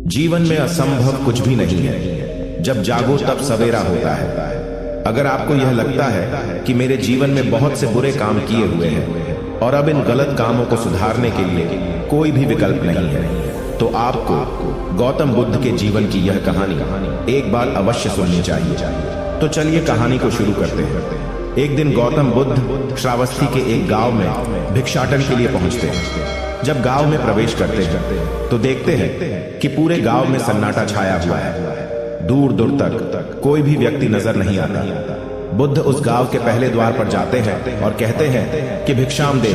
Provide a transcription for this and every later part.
जीवन में असंभव कुछ भी नहीं है। जब जागो तब सवेरा होता है। अगर आपको यह लगता है कि मेरे जीवन में बहुत से बुरे काम किए हुए हैं और अब इन गलत कामों को सुधारने के लिए कोई भी विकल्प नहीं है, तो आपको गौतम बुद्ध के जीवन की यह कहानी एक बार अवश्य सुननी चाहिए। तो चलिए कहानी को शुरू करते हैं। एक दिन गौतम बुद्ध श्रावस्ती के एक गांव में भिक्षाटन के लिए पहुंचते हैं। जब गांव में प्रवेश करते हैं तो देखते हैं कि पूरे गांव में सन्नाटा छाया हुआ है। दूर दूर तक कोई भी व्यक्ति नजर नहीं आता। बुद्ध उस गांव के पहले द्वार पर जाते हैं और कहते हैं कि भिक्षाम दे,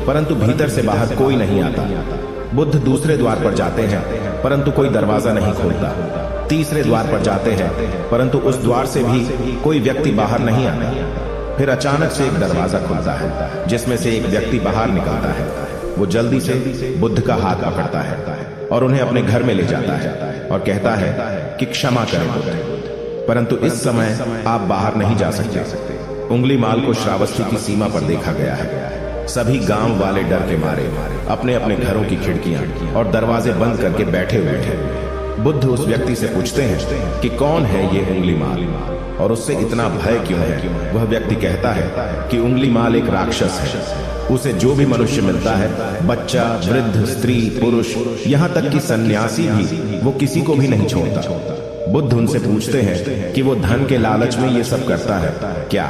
परंतु भीतर से बाहर कोई नहीं आता। बुद्ध दूसरे द्वार पर जाते हैं, परंतु कोई दरवाजा नहीं खोलता। तीसरे द्वार पर जाते हैं, परंतु उस द्वार से भी कोई व्यक्ति बाहर नहीं आता। फिर अचानक से एक दरवाजा खुलता है, जिसमें से एक व्यक्ति बाहर निकलता है। वो जल्दी से बुद्ध का हाथ पकड़ता है और उन्हें अपने घर में ले जाता है और कहता है कि क्षमा करें बुद्ध, परंतु इस समय आप बाहर नहीं जा सकते। उंगली माल को श्रावस्ती की सीमा पर देखा गया है। सभी गांव वाले डर के मारे अपने अपने घरों की खिड़कियां और दरवाजे बंद करके बैठे हुए हैं। बुद्ध उस व्यक्ति से पूछते हैं कि कौन है ये उंगली माल और उससे इतना भय क्यों है। वह व्यक्ति कहता है कि उंगली माल एक राक्षस है। उसे जो भी मनुष्य मिलता है, बच्चा, वृद्ध, स्त्री, पुरुष, यहाँ तक कि सन्यासी भी, वो किसी को भी नहीं छोड़ता। बुद्ध उनसे पूछते हैं कि वो धन के लालच में ये सब करता है क्या।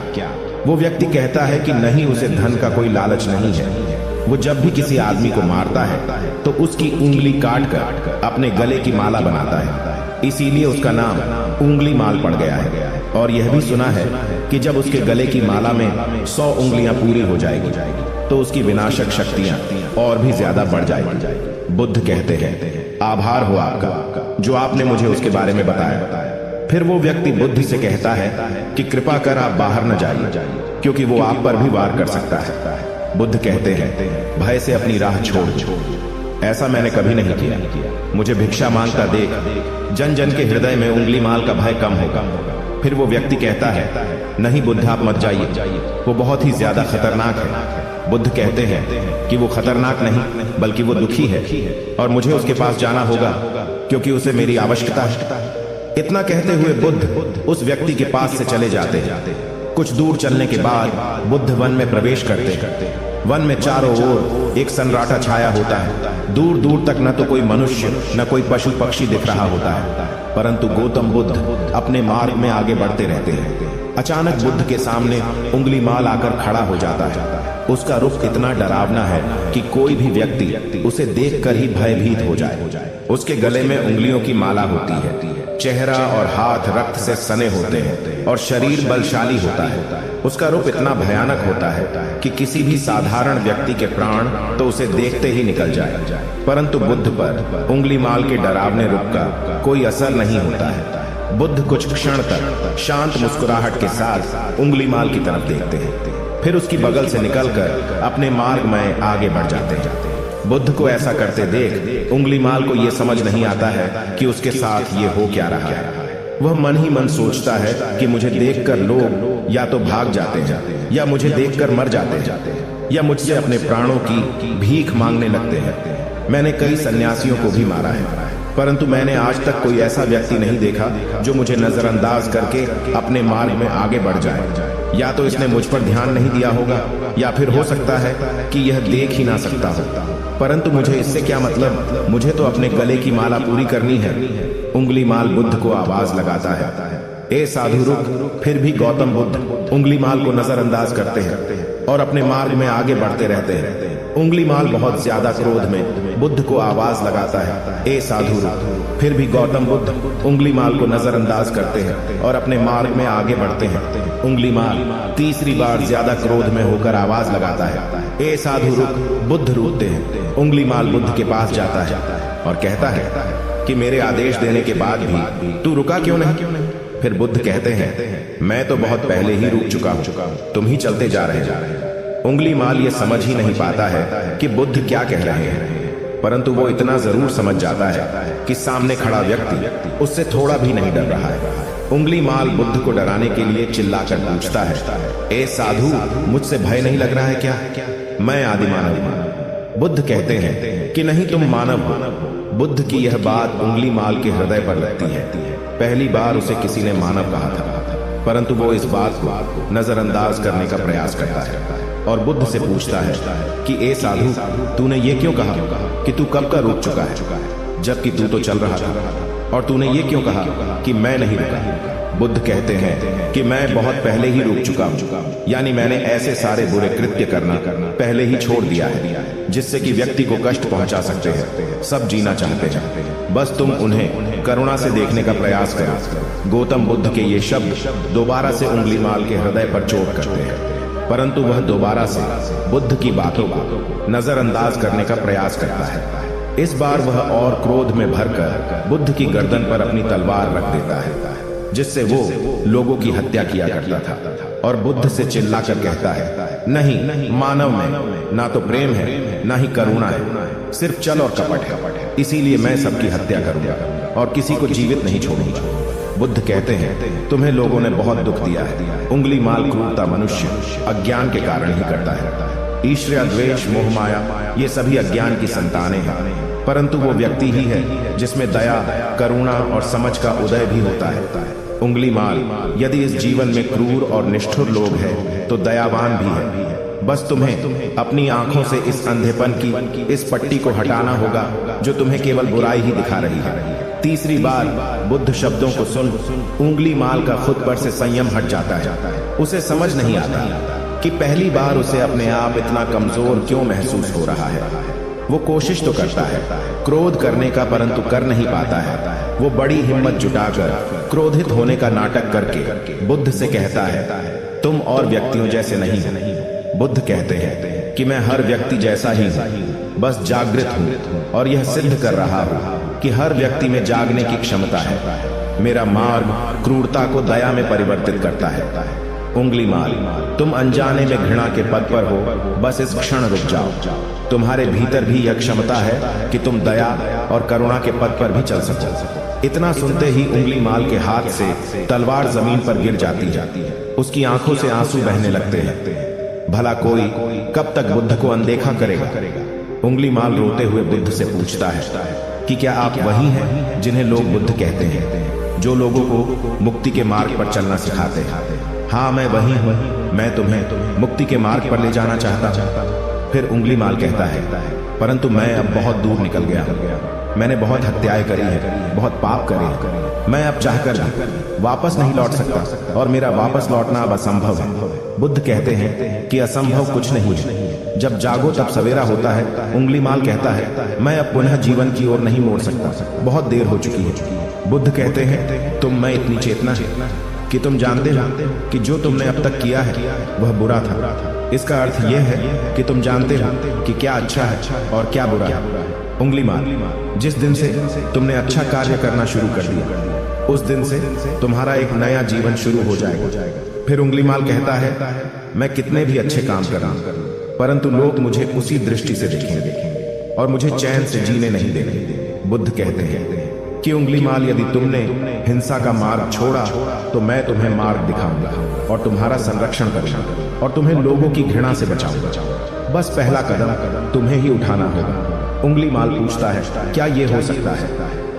वो व्यक्ति कहता है कि नहीं, उसे धन का कोई लालच नहीं है। वो जब भी किसी आदमी को मारता है तो उसकी उंगली काट कर अपने गले की माला बनाता है, इसीलिए उसका नाम उंगली माल पड़ गया है। और यह भी सुना है कि जब उसके गले की माला में 100 उंगलियां पूरी हो जाएगी तो उसकी विनाशक शक्तियां और भी ज्यादा बढ़ जाएगी। बुद्ध कहते हैं, आभार हो आपका जो आपने मुझे उसके बारे में बताया। फिर वो व्यक्ति बुद्ध से कहता है कि कृपा कर आप बाहर न जाइए, क्योंकि वो आप पर भी वार कर सकता है। बुद्ध कहते हैं, भय से अपनी राह छोड़। ऐसा मैंने कभी नहीं किया। मुझे भिक्षा मांगता देख जन जन के हृदय में उंगली माल का भय कम होगा। फिर वो व्यक्ति कहता है, नहीं बुद्ध, आप मत जाइए, वो बहुत ही ज्यादा खतरनाक है। बुद्ध कहते हैं कि वो खतरनाक नहीं, बल्कि वो दुखी है और मुझे उसके पास जाना होगा, क्योंकि उसे मेरी आवश्यकता है। इतना कहते हुए बुद्ध उस व्यक्ति के पास से चले जाते हैं। कुछ दूर चलने के बाद बुद्ध वन में प्रवेश करते हैं। वन में चारों ओर एक सन्नाटा छाया होता है। दूर दूर तक न तो कोई मनुष्य न कोई पशु पक्षी दिख रहा होता है, परंतु गौतम बुद्ध अपने मार्ग में आगे बढ़ते रहते हैं। अचानक बुद्ध के सामने उंगली माल आकर खड़ा हो जाता है। उसका रुख इतना डरावना है कि कोई भी व्यक्ति उसे देखकर ही भयभीत हो जाए। उसके गले में उंगलियों की माला होती है। चेहरा और हाथ रक्त से सने होते हैं और शरीर बलशाली होता है। उसका रूप इतना भयानक होता है कि किसी भी साधारण व्यक्ति के प्राण तो उसे देखते ही निकल जाए, परंतु बुद्ध पर उंगली माल के डरावने रूप का कोई असर नहीं होता है। बुद्ध कुछ क्षण तक शांत मुस्कुराहट के साथ उंगली माल की तरफ देखते हैं, फिर उसकी बगल से निकलकर अपने मार्ग में आगे बढ़ जाते हैं। बुद्ध को ऐसा करते देख उंगली माल को यह समझ नहीं आता है कि उसके साथ ये हो क्या रहा है। वह मन ही मन सोचता है कि मुझे देखकर लोग या तो भाग जाते हैं या मुझे देखकर मर जाते हैं या मुझसे अपने प्राणों की भीख मांगने लगते हैं। मैंने कई सन्यासियों को भी मारा है, परंतु मैंने आज तक कोई ऐसा व्यक्ति नहीं देखा जो मुझे नजरअंदाज करके अपने मार्ग में आगे बढ़ जाए। या तो इसने मुझ पर ध्यान नहीं दिया होगा, या फिर हो सकता है कि यह देख ही ना सकता हो, परंतु मुझे इससे क्या मतलब, मुझे तो अपने गले की माला पूरी करनी है। उंगली माल बुद्ध को आवाज लगाता है, ए साधु रुक। फिर भी गौतम बुद्ध उंगली माल को नजरअंदाज करते हैं और अपने मार्ग में आगे बढ़ते रहते हैं। उंगली माल बहुत ज्यादा क्रोध में बुद्ध को आवाज लगाता है, ए साधु रुक। फिर भी गौतम बुद्ध उंगली माल को नजरअंदाज करते हैं और अपने मार्ग में आगे बढ़ते हैं। उंगली माल तीसरी बार ज्यादा क्रोध में होकर आवाज लगाता है, ए साधु रुक। बुद्ध रुकते हैं। उंगली माल बुद्ध के पास जाता है और कहता है कि मेरे आदेश देने के बाद भी तू रुका क्यों नहीं। फिर बुद्ध कहते हैं, मैं तो बहुत पहले ही रुक चुका हूं, तुम ही चलते जा रहे हो। उंगली माल ये समझ ही नहीं पाता है कि बुद्ध क्या कह रहे हैं, परंतु वो इतना जरूर समझ जाता है कि सामने खड़ा व्यक्ति उससे थोड़ा भी नहीं डर रहा है। उंगली माल बुद्ध को डराने के लिए चिल्लाकर पूछता है, ए साधु, मुझसे भय नहीं लग रहा है क्या? मैं आदिमानव। बुद्ध कहते हैं, कि नहीं तुम मानव हो। बुद्ध की यह बात उंगली माल के हृदय पर लगती है। पहली बार उसे किसी ने मानव कहा था, परंतु वो इस बात को नजरअंदाज करने का प्रयास करता है और बुद्ध से पूछता है कि ए साधु, तूने ये क्यों कहा कि तू कब का रुक चुका है, जबकि तू तो चल रहा था, और तूने ये क्यों कहा कि मैं नहीं रुका। बुद्ध कहते हैं कि मैं बहुत पहले ही रुक चुका हूँ, यानी मैंने ऐसे सारे बुरे कृत्य करना पहले ही छोड़ दिया है जिससे कि व्यक्ति को कष्ट पहुंचा सकते हैं। सब जीना चाहते हैं, बस तुम उन्हें करुणा से देखने का प्रयास करो। गौतम बुद्ध के ये शब्द दोबारा से उंगली माल के हृदय पर चोट करते हैं, परंतु वह दोबारा से बुद्ध की बातों को नजरअंदाज करने का प्रयास करता है। इस बार वह और क्रोध में भरकर बुद्ध की गर्दन पर अपनी तलवार रख देता है, जिससे वो लोगों की हत्या किया करता था, और बुद्ध से चिल्लाकर कहता है, नहीं, मानव में ना तो प्रेम है ना ही करुणा है, सिर्फ छल और कपट है। इसीलिए मैं सबकी हत्या करूंगा और किसी को जीवित नहीं छोड़ूंगा। बुद्ध कहते हैं, तुम्हें लोगों ने बहुत दुख दिया है। उंगली माल क्रूरता मनुष्य अज्ञान के कारण ही करता है। ईर्ष्या, द्वेष, मोह, माया ये सभी अज्ञान की संतानें हैं, परंतु वो व्यक्ति ही है जिसमें दया, करुणा और समझ का उदय भी होता है। उंगली माल, यदि इस जीवन में क्रूर और निष्ठुर लोग हैं तो दयावान भी है। बस तुम्हें अपनी आंखों से इस अंधेपन की इस पट्टी को हटाना होगा जो तुम्हें केवल बुराई ही दिखा रही है। तीसरी बार बुद्ध शब्दों को सुन उंगली माल का खुद पर से संयम हट जाता है। उसे समझ नहीं आता कि पहली बार उसे अपने आप इतना कमजोर क्यों महसूस हो रहा है। वो कोशिश तो करता है क्रोध करने का, परंतु कर नहीं पाता है। वो बड़ी हिम्मत जुटाकर क्रोधित होने का नाटक करके बुद्ध से कहता है, तुम और व्यक्तियों जैसे नहीं हो। बुद्ध कहते हैं कि मैं हर व्यक्ति जैसा ही हूँ, बस जागृत हूँ और यह सिद्ध कर रहा हूँ कि हर व्यक्ति में जागने की क्षमता है। मेरा मार्ग क्रूरता को दया में परिवर्तित करता है। उंगली माल, तुम अनजाने में घृणा के पद पर हो, बस इस क्षण रुक जाओ। तुम्हारे भीतर भी यह क्षमता है कि तुम दया और करुणा के पद पर भी चल सको। इतना सुनते ही उंगली माल के हाथ से तलवार जमीन पर गिर जाती है। उसकी आंखों से आंसू बहने लगते हैं। भला कोई कब तक बुद्ध को अनदेखा करेगा। उंगली माल रोते हुए बुद्ध से पूछता है कि क्या आप वही हैं जिन्हें लोग बुद्ध कहते हैं, जो लोगों को मुक्ति के मार्ग पर चलना सिखाते हैं। हाँ, मैं वही हूँ। मैं तुम्हें मुक्ति के मार्ग पर ले जाना चाहता हूँ। फिर उंगली माल कहता है, परंतु मैं अब बहुत दूर निकल गया हूँ। मैंने बहुत हत्याएं करी है, बहुत पाप करे हैं। मैं अब चाहकर भी वापस नहीं लौट सकता और मेरा वापस लौटना अब असंभव है। बुद्ध कहते हैं कि असंभव कुछ नहीं है। जब जागो तब सवेरा होता है। उंगली माल कहता है, मैं अब पुनः जीवन की ओर नहीं मोड़ सकता, बहुत देर हो चुकी है। बुद्ध कहते हैं, तुम में इतनी चेतना कि तुम जानते हो कि जो तुमने अब तक किया है वह बुरा था। इसका अर्थ यह है कि तुम जानते हो कि क्या अच्छा है और क्या बुरा है। उंगली माल, जिस दिन से तुमने अच्छा कार्य करना शुरू कर दिया, उस दिन से तुम्हारा एक नया जीवन शुरू हो जाएगा। फिर उंगली माल कहता है, मैं कितने भी अच्छे काम कर रहा हूं, परंतु लोग मुझे उसी दृष्टि से देखेंगे और मुझे चैन से जीने नहीं देंगे। बुद्ध कहते हैं कि उंगली माल, यदि तुमने हिंसा का मार्ग छोड़ा तो मैं तुम्हें मार्ग दिखाऊंगा और तुम्हारा संरक्षण करूंगा और तुम्हें लोगों की घृणा से बचाऊंगा। बस पहला कदम तुम्हें ही उठाना होगा। उंगली माल पूछता है, क्या यह हो सकता है?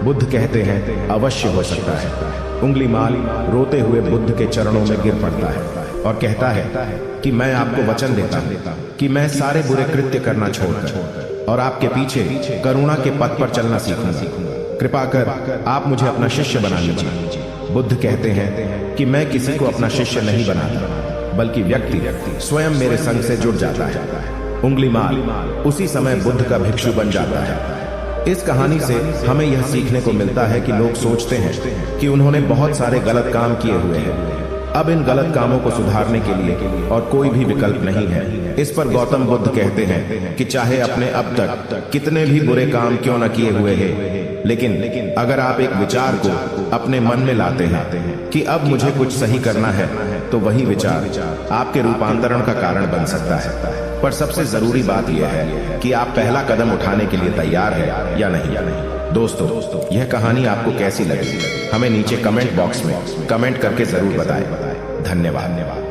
बुद्ध कहते हैं, अवश्य हो सकता है। उंगली माल रोते हुए बुद्ध के चरणों में गिर पड़ता है और कहता है कि मैं आपको वचन देता हूं कि मैं सारे बुरे कृत्य करना छोड़कर और आपके पीछे करुणा के पथ पर चलना सीखूंगा। कृपा कर आप मुझे अपना शिष्य बना लीजिए। बुद्ध कहते हैं कि मैं किसी को अपना शिष्य नहीं बनाता, बल्कि व्यक्ति स्वयं मेरे संग से जुड़ जाता है। उंगली माल उसी समय बुद्ध का भिक्षु बन जाता है। इस कहानी से हमें यह सीखने को मिलता है कि लोग सोचते हैं कि उन्होंने बहुत सारे गलत काम किए हुए हैं, अब इन गलत कामों को सुधारने के लिए और कोई भी विकल्प नहीं है। इस पर गौतम बुद्ध कहते हैं कि चाहे अपने अब तक कितने भी बुरे काम क्यों न किए हुए हैं, लेकिन अगर आप एक विचार को अपने मन में लाते हैं कि अब मुझे कुछ सही करना है, तो वही विचार आपके रूपांतरण का कारण बन सकता है। पर सबसे जरूरी बात यह है कि आप पहला कदम उठाने के लिए तैयार है या नहीं। दोस्तों, यह कहानी आपको कैसी लगी हमें नीचे कमेंट बॉक्स में कमेंट करके जरूर बताएं। धन्यवाद।